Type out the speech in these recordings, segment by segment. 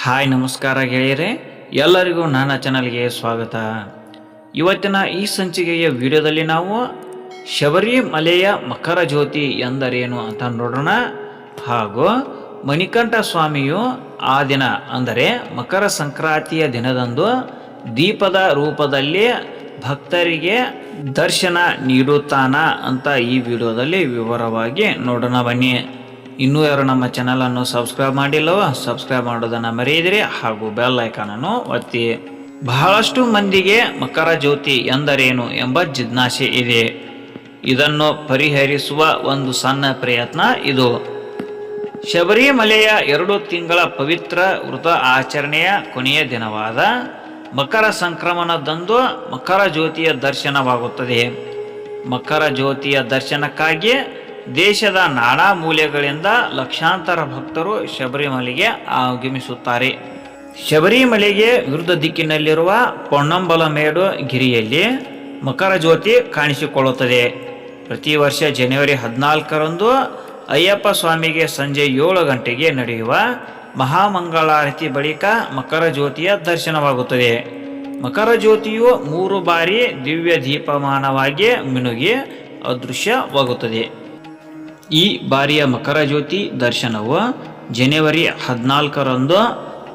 Hi ನಮಸ್ಕಾರ ಗೆಳೆಯರೆ, ಎಲ್ಲರಿಗೂ ನನ್ನ ಚಾನಲ್ಗೆ ಸ್ವಾಗತ. ಇವತ್ತಿನ ಈ ಸಂಚಿಕೆಯ ವಿಡಿಯೋದಲ್ಲಿ ನಾವು ಶಬರಿಮಲೆಯ ಮಕರ ಜ್ಯೋತಿ ಎಂದರೇನು ಅಂತ ನೋಡೋಣ. ಹಾಗೂ ಮಣಿಕಂಠ ಸ್ವಾಮಿಯು ಆ ದಿನ ಅಂದರೆ ಮಕರ ಸಂಕ್ರಾಂತಿಯ ದಿನದಂದು ದೀಪದ ರೂಪದಲ್ಲಿ ಭಕ್ತರಿಗೆ ದರ್ಶನ ನೀಡುತ್ತಾನ ಅಂತ ಈ ವಿಡಿಯೋದಲ್ಲಿ ವಿವರವಾಗಿ ನೋಡೋಣ ಬನ್ನಿ. ಇನ್ನೂ ಯಾರು ನಮ್ಮ ಚಾನಲನ್ನು ಸಬ್ಸ್ಕ್ರೈಬ್ ಮಾಡಿಲ್ಲವೋ ಸಬ್ಸ್ಕ್ರೈಬ್ ಮಾಡೋದನ್ನು ಮರೆಯದಿರಿ ಹಾಗೂ ಬೆಲ್ ಐಕಾನನ್ನು ಒತ್ತಿ. ಬಹಳಷ್ಟು ಮಂದಿಗೆ ಮಕರ ಜ್ಯೋತಿ ಎಂದರೇನು ಎಂಬ ಜಿಜ್ಞಾಸೆ ಇದೆ. ಇದನ್ನು ಪರಿಹರಿಸುವ ಒಂದು ಸಣ್ಣ ಪ್ರಯತ್ನ ಇದು. ಶಬರಿಮಲೆಯ 2 ತಿಂಗಳ ಪವಿತ್ರ ವ್ರತ ಆಚರಣೆಯ ಕೊನೆಯ ದಿನವಾದ ಮಕರ ಸಂಕ್ರಮಣದಂದು ಮಕರ ಜ್ಯೋತಿಯ ದರ್ಶನವಾಗುತ್ತದೆ. ಮಕರ ಜ್ಯೋತಿಯ ದರ್ಶನಕ್ಕಾಗಿ ದೇಶದ ನಾನಾ ಮೂಲೆಗಳಿಂದ ಲಕ್ಷಾಂತರ ಭಕ್ತರು ಶಬರಿಮಲೆಗೆ ಆಗಮಿಸುತ್ತಾರೆ. ಶಬರಿಮಲೆಗೆ ವಿರುದ್ಧ ದಿಕ್ಕಿನಲ್ಲಿರುವ ಪೊನ್ನಂಬಲಮೇಡು ಗಿರಿಯಲ್ಲಿ ಮಕರ ಜ್ಯೋತಿ ಕಾಣಿಸಿಕೊಳ್ಳುತ್ತದೆ. ಪ್ರತಿ ವರ್ಷ ಜನವರಿ 14ರಂದು ಅಯ್ಯಪ್ಪ ಸ್ವಾಮಿಗೆ ಸಂಜೆ 7 ಗಂಟೆಗೆ ನಡೆಯುವ ಮಹಾಮಂಗಳಾರತಿ ಬಳಿಕ ಮಕರ ಜ್ಯೋತಿಯ ದರ್ಶನವಾಗುತ್ತದೆ. ಮಕರ ಜ್ಯೋತಿಯು 3 ಬಾರಿ ದಿವ್ಯ ದೀಪಮಾನವಾಗಿ ಮಿನುಗಿ ಅದೃಶ್ಯವಾಗುತ್ತದೆ. ಈ ಬಾರಿಯ ಮಕರ ಜ್ಯೋತಿ ದರ್ಶನವು ಜನವರಿ 14ರಂದು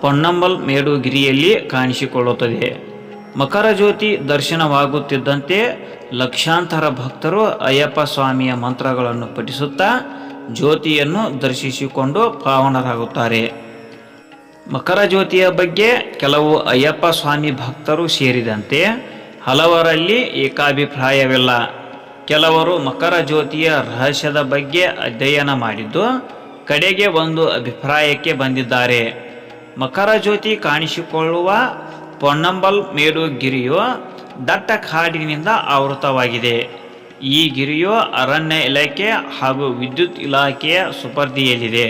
ಪೊನ್ನಂಬಲ್ ಮೇಡುಗಿರಿಯಲ್ಲಿ ಕಾಣಿಸಿಕೊಳ್ಳುತ್ತದೆ. ಮಕರ ಜ್ಯೋತಿ ದರ್ಶನವಾಗುತ್ತಿದ್ದಂತೆ ಲಕ್ಷಾಂತರ ಭಕ್ತರು ಅಯ್ಯಪ್ಪ ಸ್ವಾಮಿಯ ಮಂತ್ರಗಳನ್ನು ಪಠಿಸುತ್ತಾ ಜ್ಯೋತಿಯನ್ನು ದರ್ಶಿಸಿಕೊಂಡು ಪಾವನರಾಗುತ್ತಾರೆ. ಮಕರ ಜ್ಯೋತಿಯ ಬಗ್ಗೆ ಕೆಲವು ಅಯ್ಯಪ್ಪ ಸ್ವಾಮಿ ಭಕ್ತರು ಸೇರಿದಂತೆ ಹಲವರಲ್ಲಿ ಏಕಾಭಿಪ್ರಾಯವಿಲ್ಲ. ಕೆಲವರು ಮಕರ ಜ್ಯೋತಿಯ ರಹಸ್ಯದ ಬಗ್ಗೆ ಅಧ್ಯಯನ ಮಾಡಿದ್ದು ಕಡೆಗೆ ಒಂದು ಅಭಿಪ್ರಾಯಕ್ಕೆ ಬಂದಿದ್ದಾರೆ. ಮಕರ ಜ್ಯೋತಿ ಕಾಣಿಸಿಕೊಳ್ಳುವ ಪೊನ್ನಂಬಲ್ ಮೇಡು ಗಿರಿಯು ದಟ್ಟ ಕಾಡಿನಿಂದ ಆವೃತವಾಗಿದೆ. ಈ ಗಿರಿಯು ಅರಣ್ಯ ಇಲಾಖೆ ಹಾಗೂ ವಿದ್ಯುತ್ ಇಲಾಖೆಯ ಸುಪರ್ದಿಯಲ್ಲಿದೆ.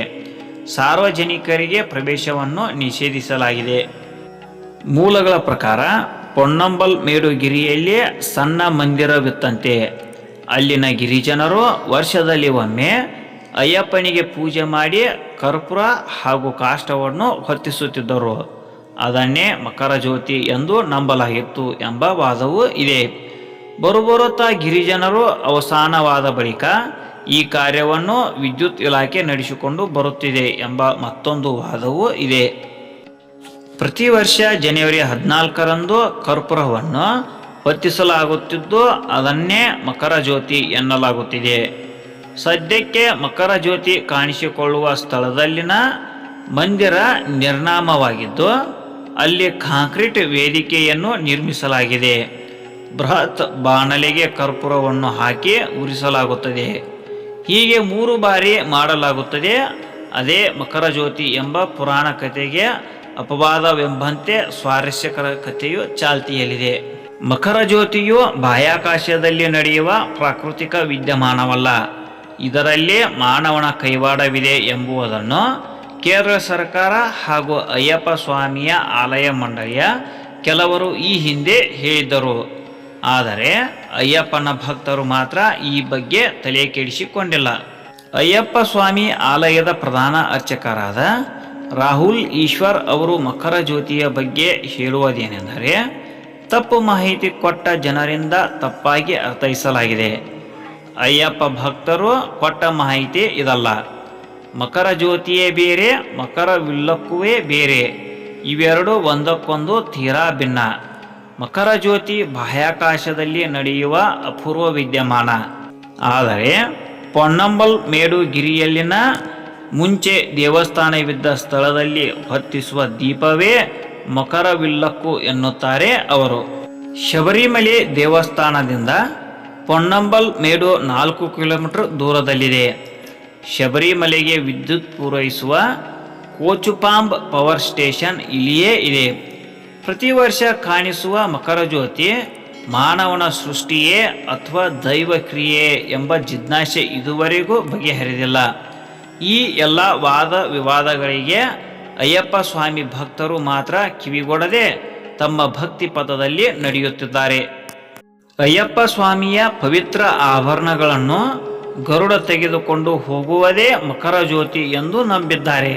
ಸಾರ್ವಜನಿಕರಿಗೆ ಪ್ರವೇಶವನ್ನು ನಿಷೇಧಿಸಲಾಗಿದೆ. ಮೂಲಗಳ ಪ್ರಕಾರ ಪೊನ್ನಂಬಲ್ ಮೇಡುಗಿರಿಯಲ್ಲಿ ಸಣ್ಣ ಮಂದಿರವಿತ್ತಂತೆ. ಅಲ್ಲಿನ ಗಿರಿಜನರು ವರ್ಷದಲ್ಲಿ ಒಮ್ಮೆ ಅಯ್ಯಪ್ಪನಿಗೆ ಪೂಜೆ ಮಾಡಿ ಕರ್ಪೂರ ಹಾಗೂ ಕಾಷ್ಟವನ್ನು ಹೊತ್ತಿಸುತ್ತಿದ್ದರು. ಅದನ್ನೇ ಮಕರ ಜ್ಯೋತಿ ಎಂದು ನಂಬಲಾಗಿತ್ತು ಎಂಬ ವಾದವೂ ಇದೆ. ಬರುಬರುತ್ತಾ ಗಿರಿಜನರು ಅವಸಾನವಾದ ಬಳಿಕ ಈ ಕಾರ್ಯವನ್ನು ವಿದ್ಯುತ್ ಇಲಾಖೆ ನಡೆಸಿಕೊಂಡು ಬರುತ್ತಿದೆ ಎಂಬ ಮತ್ತೊಂದು ವಾದವೂ ಇದೆ. ಪ್ರತಿ ವರ್ಷ ಜನವರಿ 14ರಂದು ಕರ್ಪೂರವನ್ನು ಹೊತ್ತಿಸಲಾಗುತ್ತಿದ್ದು ಅದನ್ನೇ ಮಕರ ಜ್ಯೋತಿ ಎನ್ನಲಾಗುತ್ತಿದೆ. ಸದ್ಯಕ್ಕೆ ಮಕರ ಜ್ಯೋತಿ ಕಾಣಿಸಿಕೊಳ್ಳುವ ಸ್ಥಳದಲ್ಲಿನ ಮಂದಿರ ನಿರ್ನಾಮವಾಗಿದ್ದು ಅಲ್ಲಿ ಕಾಂಕ್ರೀಟ್ ವೇದಿಕೆಯನ್ನು ನಿರ್ಮಿಸಲಾಗಿದೆ. ಬೃಹತ್ ಬಾಣಲೆಗೆ ಕರ್ಪೂರವನ್ನು ಹಾಕಿ ಉರಿಸಲಾಗುತ್ತದೆ. ಹೀಗೆ 3 ಬಾರಿ ಮಾಡಲಾಗುತ್ತದೆ. ಅದೇ ಮಕರ ಜ್ಯೋತಿ ಎಂಬ ಪುರಾಣ ಕಥೆಗೆ ಅಪವಾದವೆಂಬಂತೆ ಸ್ವಾರಸ್ಯಕರ ಕಥೆಯು ಚಾಲ್ತಿಯಲ್ಲಿದೆ. ಮಕರ ಜ್ಯೋತಿಯು ಬಾಹ್ಯಾಕಾಶದಲ್ಲಿ ನಡೆಯುವ ಪ್ರಾಕೃತಿಕ ವಿದ್ಯಮಾನವಲ್ಲ. ಇದರಲ್ಲಿ ಮಾನವನ ಕೈವಾಡವಿದೆ ಎಂಬುದನ್ನು ಕೇರಳ ಸರ್ಕಾರ ಹಾಗೂ ಅಯ್ಯಪ್ಪ ಸ್ವಾಮಿಯ ಆಲಯ ಮಂಡಳಿಯ ಕೆಲವರು ಈ ಹಿಂದೆ ಹೇಳಿದ್ದರು. ಆದರೆ ಅಯ್ಯಪ್ಪನ ಭಕ್ತರು ಮಾತ್ರ ಈ ಬಗ್ಗೆ ತಲೆ ಕೆಡಿಸಿಕೊಂಡಿಲ್ಲ. ಅಯ್ಯಪ್ಪ ಸ್ವಾಮಿ ಆಲಯದ ಪ್ರಧಾನ ಅರ್ಚಕರಾದ ರಾಹುಲ್ ಈಶ್ವರ್ ಅವರು ಮಕರ ಜ್ಯೋತಿಯ ಬಗ್ಗೆ ಹೇಳುವುದೇನೆಂದರೆ, ತಪ್ಪು ಮಾಹಿತಿ ಕೊಟ್ಟ ಜನರಿಂದ ತಪ್ಪಾಗಿ ಅರ್ಥೈಸಲಾಗಿದೆ. ಅಯ್ಯಪ್ಪ ಭಕ್ತರು ಕೊಟ್ಟ ಮಾಹಿತಿ ಇದಲ್ಲ. ಮಕರ ಜ್ಯೋತಿಯೇ ಬೇರೆ, ಮಕರ ವಿಲ್ಲಕ್ಕುವೇ ಬೇರೆ. ಇವೆರಡು ಒಂದಕ್ಕೊಂದು ತೀರಾ ಭಿನ್ನ. ಮಕರ ಜ್ಯೋತಿ ಬಾಹ್ಯಾಕಾಶದಲ್ಲಿ ನಡೆಯುವ ಅಪೂರ್ವ ವಿದ್ಯಮಾನ. ಆದರೆ ಪೊನ್ನಂಬಲ್ ಮೇಡುಗಿರಿಯಲ್ಲಿನ ಮುಂಚೆ ದೇವಸ್ಥಾನವಿದ್ದ ಸ್ಥಳದಲ್ಲಿ ಹೊತ್ತಿಸುವ ದೀಪವೇ ಮಕರವಿಲ್ಲಕ್ಕು ಎನ್ನುತ್ತಾರೆ ಅವರು. ಶಬರಿಮಲೆ ದೇವಸ್ಥಾನದಿಂದ ಪೊನ್ನಂಬಲ್ ಮೇಡು 4 ಕಿಲೋಮೀಟರ್ ದೂರದಲ್ಲಿದೆ. ಶಬರಿಮಲೆಗೆ ವಿದ್ಯುತ್ ಪೂರೈಸುವ ಕೋಚುಪಾಂಬ್ ಪವರ್ ಸ್ಟೇಷನ್ ಇಲ್ಲಿಯೇ ಇದೆ. ಪ್ರತಿ ವರ್ಷ ಕಾಣಿಸುವ ಮಕರ ಜ್ಯೋತಿ ಮಾನವನ ಸೃಷ್ಟಿಯೇ ಅಥವಾ ದೈವ ಕ್ರಿಯೆ ಎಂಬ ಜಿಜ್ಞಾಸೆ ಇದುವರೆಗೂ ಬಗೆಹರಿದಿಲ್ಲ. ಈ ಎಲ್ಲ ವಾದ ವಿವಾದಗಳಿಗೆ ಅಯ್ಯಪ್ಪ ಸ್ವಾಮಿ ಭಕ್ತರು ಮಾತ್ರ ಕಿವಿಗೊಡದೆ ತಮ್ಮ ಭಕ್ತಿ ಪಥದಲ್ಲಿ ನಡೆಯುತ್ತಿದ್ದಾರೆ. ಅಯ್ಯಪ್ಪ ಸ್ವಾಮಿಯ ಪವಿತ್ರ ಆಭರಣಗಳನ್ನು ಗರುಡ ತೆಗೆದುಕೊಂಡು ಹೋಗುವುದೇ ಮಕರ ಜ್ಯೋತಿ ಎಂದು ನಂಬಿದ್ದಾರೆ.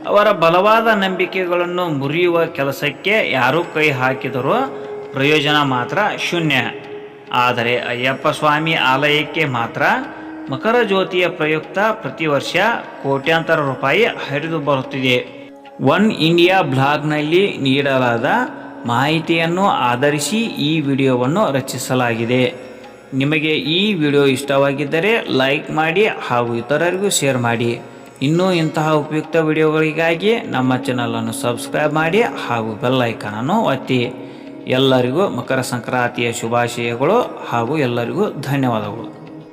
ಅವರ ಬಲವಾದ ನಂಬಿಕೆಗಳನ್ನು ಮುರಿಯುವ ಕೆಲಸಕ್ಕೆ ಯಾರೂ ಕೈ ಹಾಕಿದರೂ ಪ್ರಯೋಜನ ಮಾತ್ರ ಶೂನ್ಯ. ಆದರೆ ಅಯ್ಯಪ್ಪ ಸ್ವಾಮಿ ಆಲಯಕ್ಕೆ ಮಾತ್ರ ಮಕರ ಜ್ಯೋತಿಯ ಪ್ರಯುಕ್ತ ಪ್ರತಿ ವರ್ಷ ಕೋಟ್ಯಾಂತರ ರೂಪಾಯಿ ಹರಿದು ಬರುತ್ತಿದೆ. ಒನ್ ಇಂಡಿಯಾ ಬ್ಲಾಗ್ನಲ್ಲಿ ನೀಡಲಾದ ಮಾಹಿತಿಯನ್ನು ಆಧರಿಸಿ ಈ ವಿಡಿಯೋವನ್ನು ರಚಿಸಲಾಗಿದೆ. ನಿಮಗೆ ಈ ವಿಡಿಯೋ ಇಷ್ಟವಾಗಿದ್ದರೆ ಲೈಕ್ ಮಾಡಿ ಹಾಗೂ ಇತರರಿಗೂ ಶೇರ್ ಮಾಡಿ. ಇನ್ನೂ ಇಂತಹ ಉಪಯುಕ್ತ ವಿಡಿಯೋಗಳಿಗಾಗಿ ನಮ್ಮ ಚಾನಲನ್ನು ಸಬ್ಸ್ಕ್ರೈಬ್ ಮಾಡಿ ಹಾಗೂ ಬೆಲ್ ಐಕಾನನ್ನು ಒತ್ತಿ. ಎಲ್ಲರಿಗೂ ಮಕರ ಸಂಕ್ರಾಂತಿಯ ಶುಭಾಶಯಗಳು ಹಾಗೂ ಎಲ್ಲರಿಗೂ ಧನ್ಯವಾದಗಳು.